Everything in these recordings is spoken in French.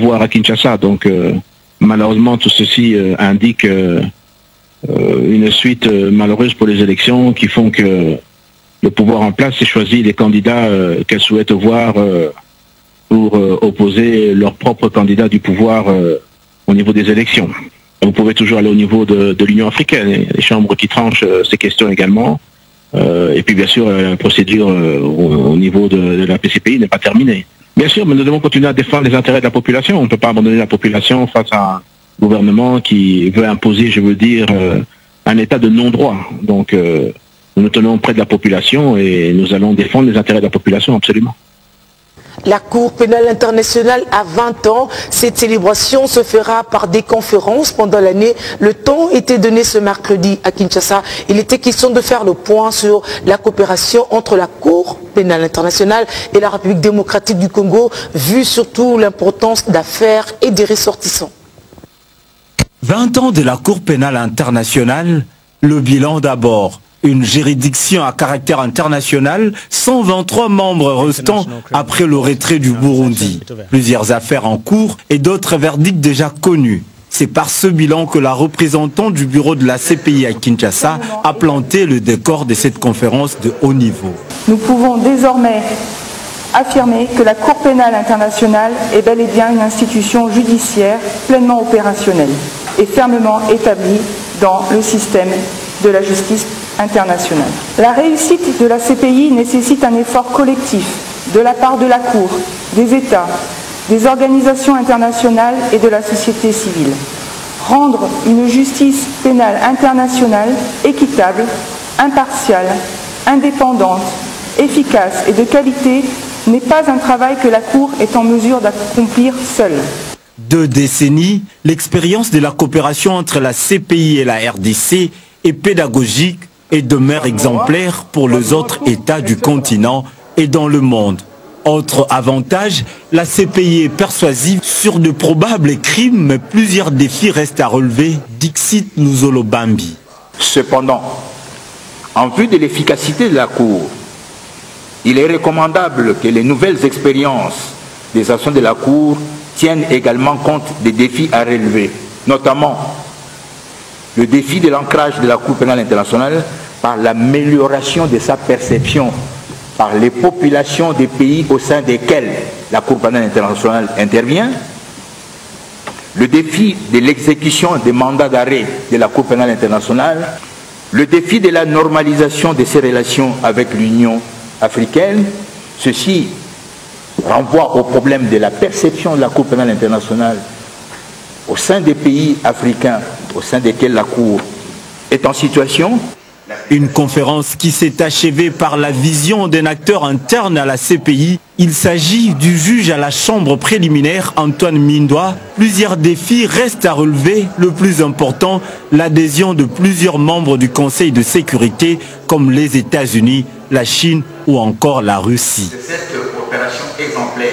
pouvoir à Kinshasa. Donc malheureusement tout ceci indique une suite malheureuse pour les élections qui font que le pouvoir en place ait choisi les candidats qu'elle souhaite voir pour opposer leur propre candidat du pouvoir au niveau des élections. Vous pouvez toujours aller au niveau de l'Union africaine, les chambres qui tranchent ces questions également. Et puis bien sûr, la procédure au niveau de la PCPI n'est pas terminée. Bien sûr, mais nous devons continuer à défendre les intérêts de la population. On ne peut pas abandonner la population face à un gouvernement qui veut imposer, je veux dire, un état de non-droit. Donc nous nous tenons près de la population et nous allons défendre les intérêts de la population, absolument. La Cour pénale internationale a 20 ans. Cette célébration se fera par des conférences pendant l'année. Le temps était donné ce mercredi à Kinshasa. Il était question de faire le point sur la coopération entre la Cour pénale internationale et la République démocratique du Congo, vu surtout l'importance d'affaires et des ressortissants. 20 ans de la Cour pénale internationale, le bilan d'abord. Une juridiction à caractère international, 123 membres restants après le retrait du Burundi. Plusieurs affaires en cours et d'autres verdicts déjà connus. C'est par ce bilan que la représentante du bureau de la CPI à Kinshasa a planté le décor de cette conférence de haut niveau. Nous pouvons désormais affirmer que la Cour pénale internationale est bel et bien une institution judiciaire pleinement opérationnelle et fermement établie dans le système de la justice internationale. La réussite de la CPI nécessite un effort collectif de la part de la Cour, des États, des organisations internationales et de la société civile. Rendre une justice pénale internationale équitable, impartiale, indépendante, efficace et de qualité n'est pas un travail que la Cour est en mesure d'accomplir seule. 2 décennies, l'expérience de la coopération entre la CPI et la RDC est pédagogique et demeure exemplaire pour les autres États du continent et dans le monde. Autre avantage, la CPI est persuasive sur de probables crimes, mais plusieurs défis restent à relever, dixit Nuzolo Bambi. Cependant, en vue de l'efficacité de la Cour, il est recommandable que les nouvelles expériences des actions de la Cour tiennent également compte des défis à relever, notamment le défi de l'ancrage de la Cour pénale internationale par l'amélioration de sa perception par les populations des pays au sein desquels la Cour pénale internationale intervient, le défi de l'exécution des mandats d'arrêt de la Cour pénale internationale, le défi de la normalisation de ses relations avec l'Union africaine. Ceci renvoie au problème de la perception de la Cour pénale internationale au sein des pays africains au sein desquels la Cour est en situation. Une conférence qui s'est achevée par la vision d'un acteur interne à la CPI. Il s'agit du juge à la chambre préliminaire Antoine Mindoa. Plusieurs défis restent à relever. Le plus important, l'adhésion de plusieurs membres du Conseil de sécurité comme les États-Unis, la Chine ou encore la Russie. Cette opération exemplaire.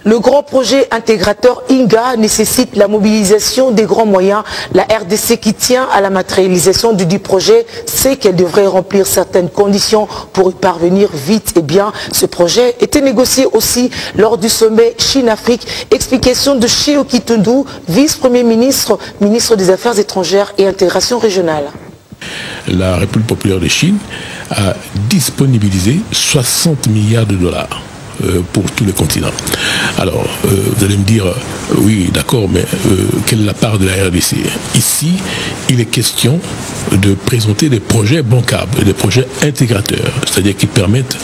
Le grand projet intégrateur INGA nécessite la mobilisation des grands moyens. La RDC qui tient à la matérialisation du projet sait qu'elle devrait remplir certaines conditions pour y parvenir vite et bien. Ce projet était négocié aussi lors du sommet Chine-Afrique. Explication de Chioki Tundu, vice-premier ministre, ministre des Affaires étrangères et intégration régionale. La République populaire de Chine a disponibilisé 60 milliards de dollars pour tous les continents. Alors, vous allez me dire, oui, d'accord, mais quelle est la part de la RDC? Ici, il est question de présenter des projets bancables, des projets intégrateurs, c'est-à-dire qui permettent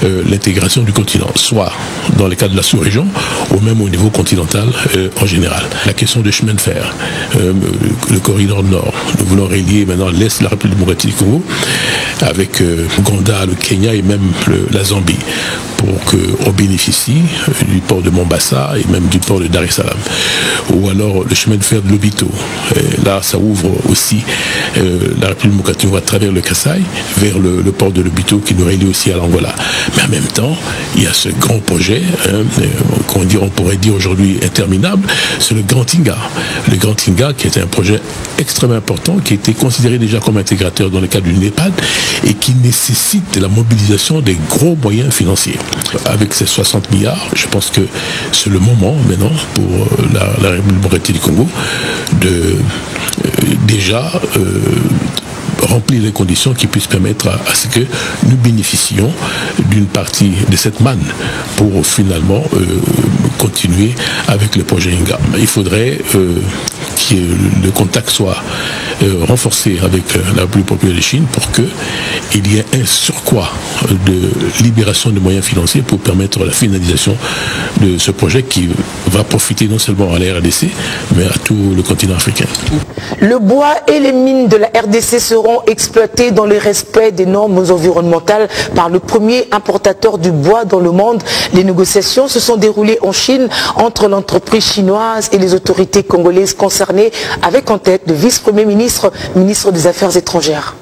l'intégration du continent, soit dans le cadre de la sous-région, ou même au niveau continental en général. La question du chemin de fer, le corridor nord, nous voulons relier maintenant l'Est de la République démocratique du Congo avec Ouganda, le Kenya et même la Zambie, pour qu'on bénéficie du port de Mombasa et même du port de Dar es Salaam. Ou alors le chemin de fer de Lobito. Là, ça ouvre aussi la République démocratique à travers le Kasaï vers le port de Lobito qui nous relie aussi à l'Angola. Mais en même temps, il y a ce grand projet, on pourrait dire aujourd'hui interminable, c'est le Grand Inga. Le Grand Inga qui est un projet extrêmement important, qui a été considéré déjà comme intégrateur dans le cadre du NEPAD et qui nécessite la mobilisation des gros moyens financiers. Avec ces 60 milliards, je pense que c'est le moment maintenant pour la République démocratique du Congo de déjà remplir les conditions qui puissent permettre à ce que nous bénéficions d'une partie de cette manne pour finalement continuer avec le projet INGA. Il faudrait que le contact soit renforcé avec la République populaire de Chine pour qu'il y ait un surcroît de libération de moyens financiers pour permettre la finalisation de ce projet qui va profiter non seulement à la RDC, mais à tout le continent africain. Le bois et les mines de la RDC seront exploités dans le respect des normes environnementales par le premier importateur du bois dans le monde. Les négociations se sont déroulées en Chine entre l'entreprise chinoise et les autorités congolaises concernées, avec en tête le vice-premier ministre, ministre des Affaires étrangères.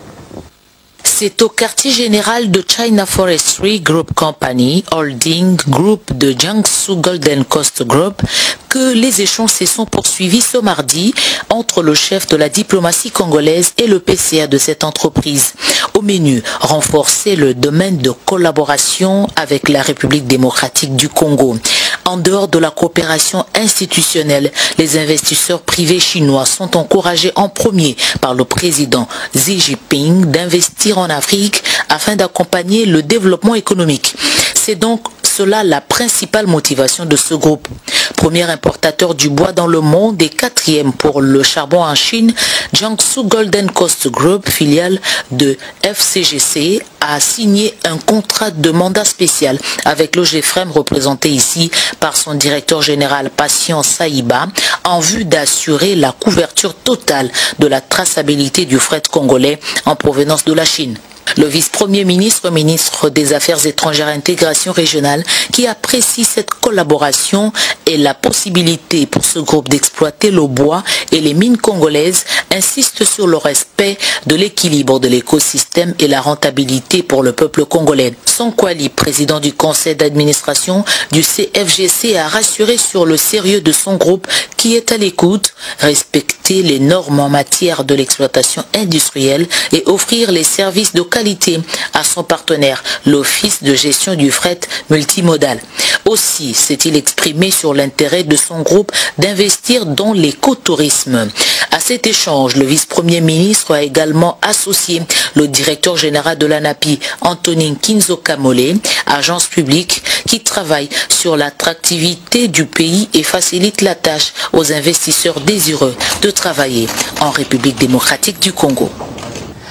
C'est au quartier général de China Forestry Group Company, holding group de Jiangsu Golden Coast Group, que les échanges se sont poursuivis ce mardi entre le chef de la diplomatie congolaise et le PCA de cette entreprise. Au menu, renforcer le domaine de collaboration avec la République démocratique du Congo. En dehors de la coopération institutionnelle, les investisseurs privés chinois sont encouragés en premier par le président Xi Jinping d'investir en Afrique afin d'accompagner le développement économique. C'est donc cela la principale motivation de ce groupe. Premier importateur du bois dans le monde et quatrième pour le charbon en Chine, Jiangsu Golden Coast Group, filiale de FCGC, a signé un contrat de mandat spécial avec l'OGFREM représenté ici par son directeur général Patient Saïba en vue d'assurer la couverture totale de la traçabilité du fret congolais en provenance de la Chine. Le vice-premier ministre, ministre des Affaires étrangères et intégration régionale, qui apprécie cette collaboration et la possibilité pour ce groupe d'exploiter le bois et les mines congolaises, insiste sur le respect de l'équilibre de l'écosystème et la rentabilité pour le peuple congolais. Sonkwali, président du conseil d'administration du CFGC, a rassuré sur le sérieux de son groupe qui est à l'écoute, respecter les normes en matière de l'exploitation industrielle et offrir les services de qualité à son partenaire, l'Office de gestion du fret multimodal. Aussi s'est-il exprimé sur l'intérêt de son groupe d'investir dans l'écotourisme. À cet échange, le vice-premier ministre a également associé le directeur général de l'ANAPI, Antonin Kinzo Kamole, agence publique qui travaille sur l'attractivité du pays et facilite la tâche aux investisseurs désireux de travailler en République démocratique du Congo.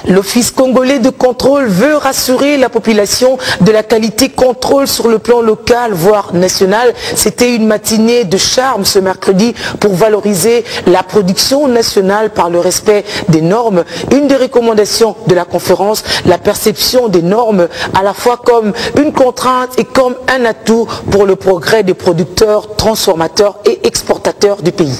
L'Office congolais de contrôle veut rassurer la population de la qualité contrôle sur le plan local, voire national. C'était une matinée de charme ce mercredi pour valoriser la production nationale par le respect des normes. Une des recommandations de la conférence, la perception des normes à la fois comme une contrainte et comme un atout pour le progrès des producteurs, transformateurs et exportateurs du pays.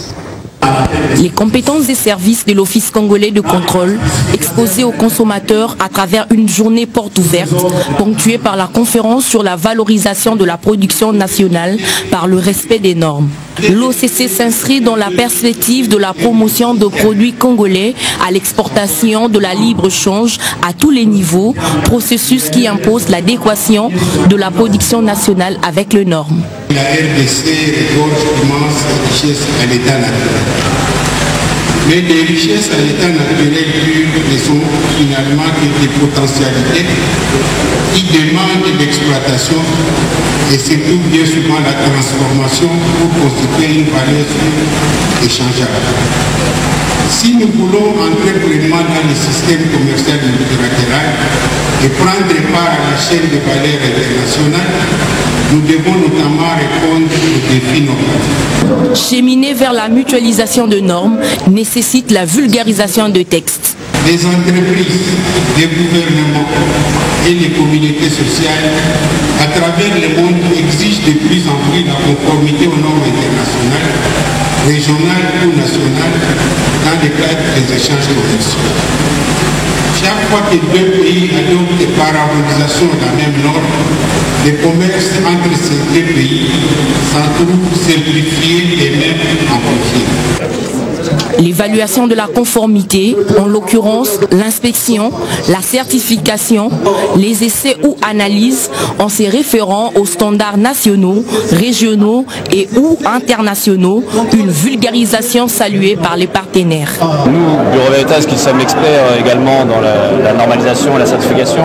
Les compétences et services de l'Office congolais de contrôle exposés aux consommateurs à travers une journée porte ouverte ponctuée par la conférence sur la valorisation de la production nationale par le respect des normes. L'OCC s'inscrit dans la perspective de la promotion de produits congolais à l'exportation de la libre-change à tous les niveaux, processus qui impose l'adéquation de la production nationale avec les normes. La RDC regorge d'immenses richesses à l'état naturel. Mais les richesses à l'état naturel pur ne sont finalement que des potentialités qui demandent l'exploitation et surtout bien souvent la transformation pour constituer une valeur échangeable. Si nous voulons entrer pleinement dans le système commercial multilatéral et prendre part à la chaîne de valeur internationale, nous devons notamment répondre aux défis normatifs. Cheminer vers la mutualisation de normes nécessite la vulgarisation de textes. Les entreprises, les gouvernements et les communautés sociales à travers le monde exigent de plus en plus la conformité aux normes internationales, régionales ou nationales dans le cadre des échanges commerciaux. Chaque fois que deux pays adoptent par harmonisation la même norme, le commerce entre ces deux pays s'en trouve simplifié et même amplifié. L'évaluation de la conformité, en l'occurrence l'inspection, la certification, les essais ou analyses en se référant aux standards nationaux, régionaux et ou internationaux, une vulgarisation saluée par les partenaires. Nous, Bureau Veritas, qui sommes experts également dans la normalisation et la certification,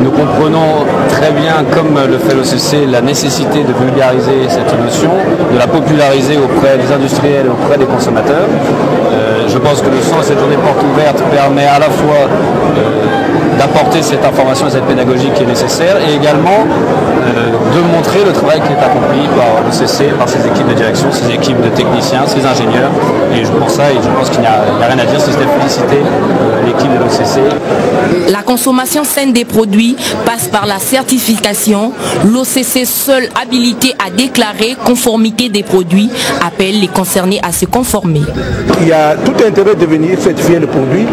nous comprenons très bien, comme le fait l'OCC, la nécessité de vulgariser cette notion, de la populariser auprès des industriels et auprès des consommateurs. Je pense que le sens de cette journée porte ouverte permet à la fois d'apporter cette information et cette pédagogie qui est nécessaire et également de montrer le travail qui est accompli par l'OCC, par ses équipes de direction, ses équipes de techniciens, ses ingénieurs. Et pour ça, je pense qu'il n'y a rien à dire si c'était féliciter l'équipe de l'OCC. La consommation saine des produits passe par la certification. L'OCC, seule habilité à déclarer conformité des produits, appelle les concernés à se conformer. Il y a tout intérêt de venir certifier le produit,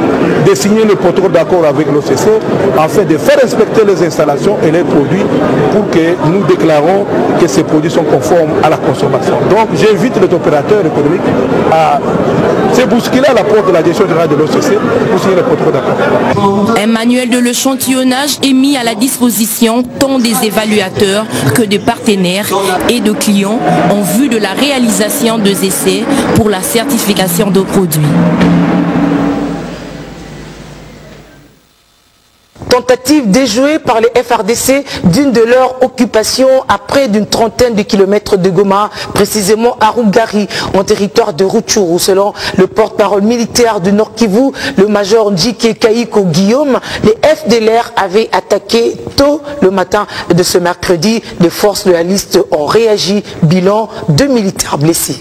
de signer le protocole d'accord avec l'OCC, afin de faire respecter les installations et les produits pour que nous déclarons que ces produits sont conformes à la consommation. Donc j'invite les opérateurs économiques à se bousculer à la porte de la direction générale de l'OCC pour signer le protocole d'accord. Un manuel de l'échantillonnage est mis à la disposition tant des évaluateurs que des partenaires et de clients en vue de la réalisation des essais pour la certification de produits. Tentative déjouée par les FARDC d'une de leurs occupations à près d'une trentaine de kilomètres de Goma, précisément à Rungari, en territoire de Rutshuru. Selon le porte-parole militaire du Nord Kivu, le major Njike Kaiko Guillaume, les FDLR avaient attaqué tôt le matin de ce mercredi. Les forces de la liste ont réagi. Bilan, 2 militaires blessés.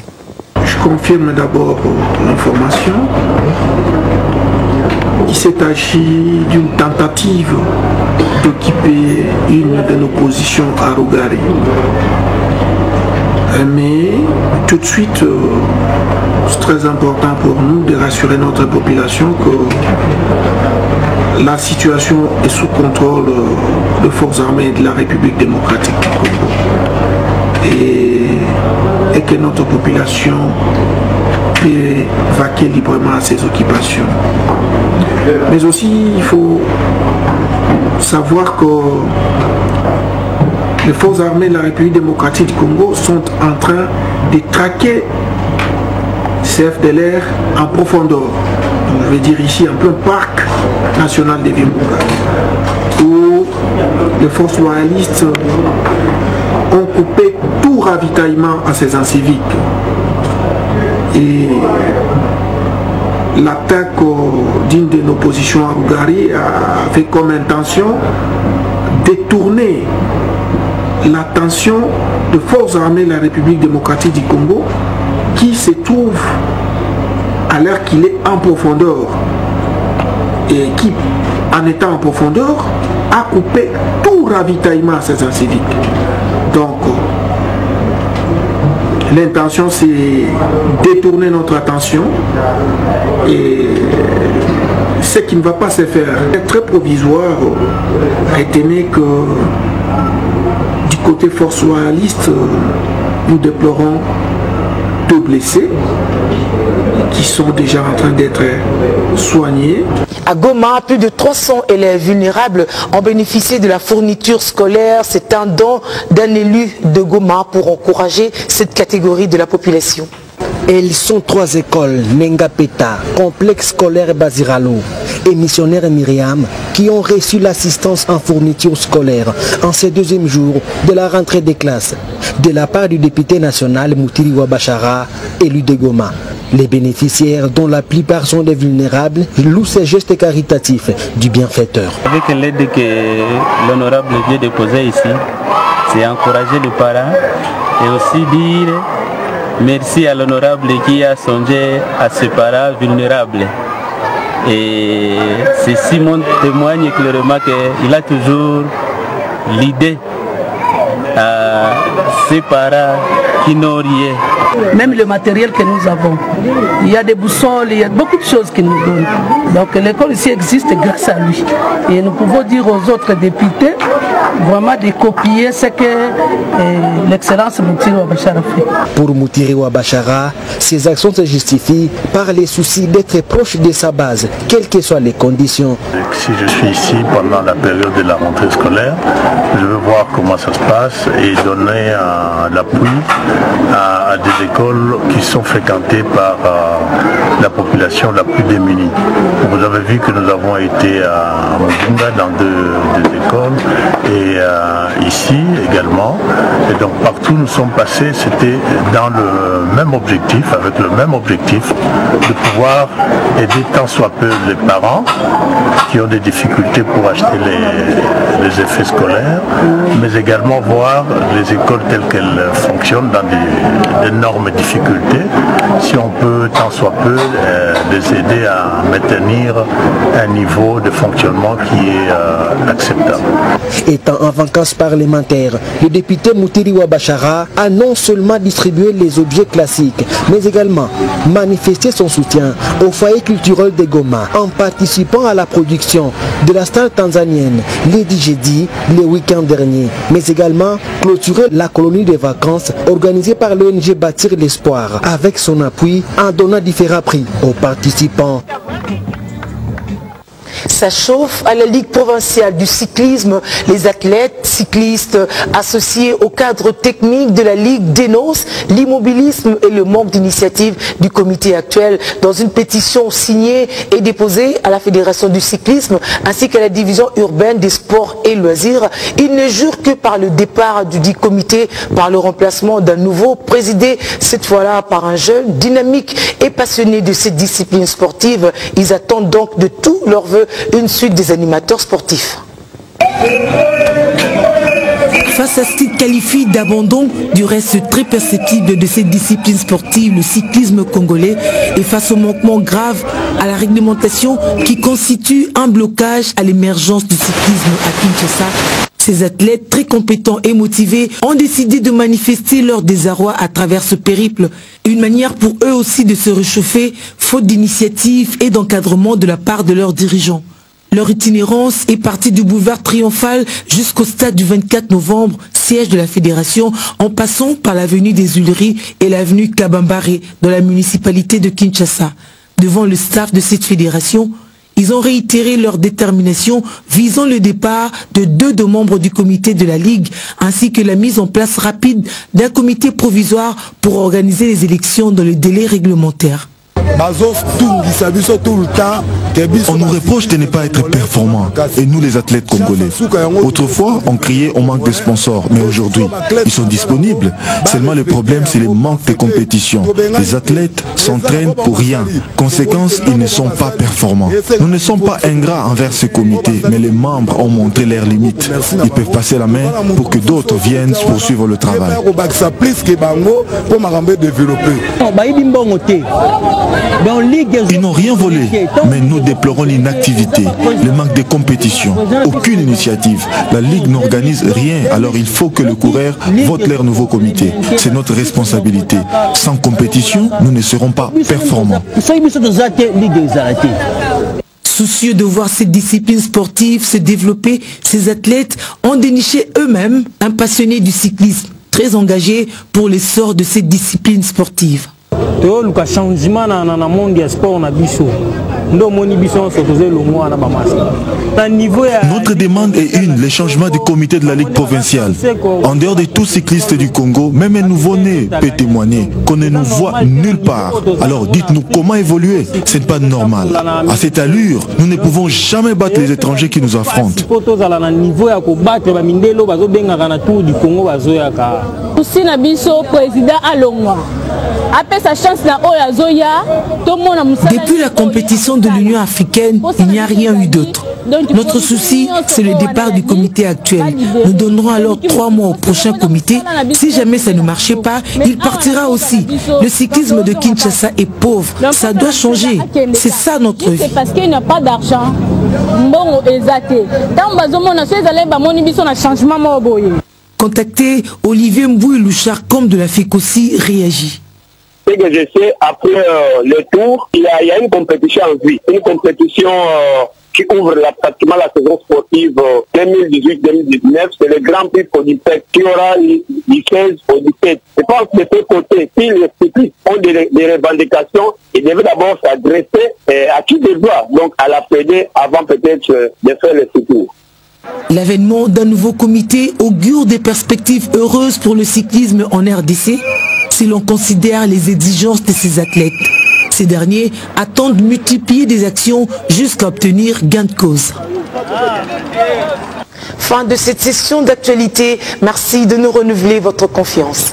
Je confirme d'abord l'information. Il s'est agi d'une tentative d'occuper une de nos positions à Rungari. Mais tout de suite, c'est très important pour nous de rassurer notre population que la situation est sous contrôle des forces armées de la République démocratique du Congo. Et que notre population peut vaquer librement à ses occupations. Mais aussi, il faut savoir que les forces armées de la République démocratique du Congo sont en train de traquer ces FDLR en profondeur. Donc, je vais dire ici un peu un parc national des Vimbuka, où les forces loyalistes ont coupé tout ravitaillement à ces inciviques. Et l'attaque d'une de nos positions à Rungari avait comme intention de détourner l'attention de forces armées de la République démocratique du Congo qui se trouve à l'heure qu'il est en profondeur et qui, en étant en profondeur, a coupé tout ravitaillement à ces inciviques. Donc, l'intention, c'est détourner notre attention et ce qui ne va pas se faire. C'est très provisoire. Retenez que du côté force loyaliste, nous déplorons 2 blessés qui sont déjà en train d'être soignés. À Goma, plus de 300 élèves vulnérables ont bénéficié de la fourniture scolaire. C'est un don d'un élu de Goma pour encourager cette catégorie de la population. Elles sont 3 écoles, Nengapeta, Complexe scolaire Baziralo et Missionnaire Myriam, qui ont reçu l'assistance en fourniture scolaire en ce 2e jour de la rentrée des classes, de la part du député national Moutiri Wabachara, élu de Goma. Les bénéficiaires, dont la plupart sont des vulnérables, louent ces gestes caritatifs du bienfaiteur. Avec l'aide que l'honorable vient de poser ici, c'est encourager les parents et aussi dire merci à l'honorable qui a songé à ses parents vulnérables. Et ceci témoigne clairement qu'il a toujours l'idée à ses parents qui n'ont rien. Même le matériel que nous avons, il y a des boussoles, il y a beaucoup de choses qu'il nous donne. Donc l'école ici existe grâce à lui. Et nous pouvons dire aux autres députés vraiment de copier ce que l'excellence Moutiri Ouabachara fait. Pour Moutiri Ouabachara, ses actions se justifient par les soucis d'être proche de sa base, quelles que soient les conditions. Si je suis ici pendant la période de la rentrée scolaire, je veux voir comment ça se passe et donner l'appui à des écoles qui sont fréquentées par la population la plus démunie. Vous avez vu que nous avons été à Mubunga dans deux écoles et ici également. Et donc partout où nous sommes passés, c'était dans le même objectif, avec le même objectif de pouvoir aider tant soit peu les parents qui ont des difficultés pour acheter les effets scolaires, mais également voir les écoles telles qu'elles fonctionnent dans d'énormes difficultés, si on peut tant soit peu les aider à maintenir un niveau de fonctionnement qui est acceptable. Étant en vacances parlementaires, le député Moutiri Ouabachara a non seulement distribué les objets classiques, mais également manifesté son soutien au foyer culturel de Goma en participant à la production de la star tanzanienne Lady Jedi le week-end dernier, mais également clôturer la colonie de vacances organisée par l'ONG Bâtir l'Espoir avec son appui en donnant différents prix aux participants. Ça chauffe à la Ligue provinciale du cyclisme. Les athlètes cyclistes associés au cadre technique de la Ligue dénoncent l'immobilisme et le manque d'initiative du comité actuel. Dans une pétition signée et déposée à la Fédération du cyclisme ainsi qu'à la division urbaine des sports et loisirs, ils ne jurent que par le départ du dit comité, par le remplacement d'un nouveau présidé, cette fois-là par un jeune dynamique et passionné de cette discipline sportive. Ils attendent donc de tout leur vœu une suite des animateurs sportifs. Face à ce qu'il qualifie d'abandon du reste très perceptible de cette discipline sportive, le cyclisme congolais, et face au manquement grave à la réglementation qui constitue un blocage à l'émergence du cyclisme à Kinshasa, ces athlètes très compétents et motivés ont décidé de manifester leur désarroi à travers ce périple. Une manière pour eux aussi de se réchauffer, faute d'initiative et d'encadrement de la part de leurs dirigeants. Leur itinérance est partie du boulevard Triomphal jusqu'au stade du 24 novembre, siège de la fédération, en passant par l'avenue des Huileries et l'avenue Kabambare dans la municipalité de Kinshasa. Devant le staff de cette fédération, ils ont réitéré leur détermination visant le départ de deux membres du comité de la Ligue ainsi que la mise en place rapide d'un comité provisoire pour organiser les élections dans le délai réglementaire. On nous reproche de ne pas être performants, et nous les athlètes congolais. Autrefois, on criait au manque de sponsors, mais aujourd'hui, ils sont disponibles. Seulement le problème, c'est le manque de compétition. Les athlètes s'entraînent pour rien. Conséquence, ils ne sont pas performants. Nous ne sommes pas ingrats envers ce comité, mais les membres ont montré leurs limites. Ils peuvent passer la main pour que d'autres viennent poursuivre le travail. Ils n'ont rien volé, mais nous déplorons l'inactivité, le manque de compétition, aucune initiative. La Ligue n'organise rien, alors il faut que le coureur vote leur nouveau comité. C'est notre responsabilité. Sans compétition, nous ne serons pas performants. Soucieux de voir cette discipline sportive se développer, ces athlètes ont déniché eux-mêmes un passionné du cyclisme, très engagé pour l'essor de cette discipline sportive. Notre demande est le changement du comité de la Ligue provinciale. En dehors de tous cyclistes du Congo, même un nouveau-né peut témoigner qu'on ne nous voit nulle part. Alors dites-nous comment évoluer, ce n'est pas normal. À cette allure, nous ne pouvons jamais battre les étrangers qui nous affrontent. Depuis la compétition de l'Union africaine, il n'y a rien eu d'autre. Notre souci, c'est le départ du comité actuel. Nous donnerons alors 3 mois au prochain comité. Si jamais ça ne marchait pas, il partira aussi. Le cyclisme de Kinshasa est pauvre. Ça doit changer. C'est ça notre vie. C'est parce qu'il n'y a pas d'argent. Contacté, Olivier Mbouy-Louchard, comme de la FECOSI, réagit. Ce que je sais, après le tour, il y a une compétition en vie. Une compétition qui ouvre pratiquement la saison sportive 2018-2019. C'est le Grand Prix Podipec qui aura du 16 au 17. Je pense que de ce côté, si les cyclistes ont des revendications, ils devaient d'abord s'adresser à qui de droit, donc à la PD, avant peut-être de faire le secours. L'avènement d'un nouveau comité augure des perspectives heureuses pour le cyclisme en RDC, si l'on considère les exigences de ces athlètes. Ces derniers attendent de multiplier des actions jusqu'à obtenir gain de cause. Fin de cette session d'actualité. Merci de nous renouveler votre confiance.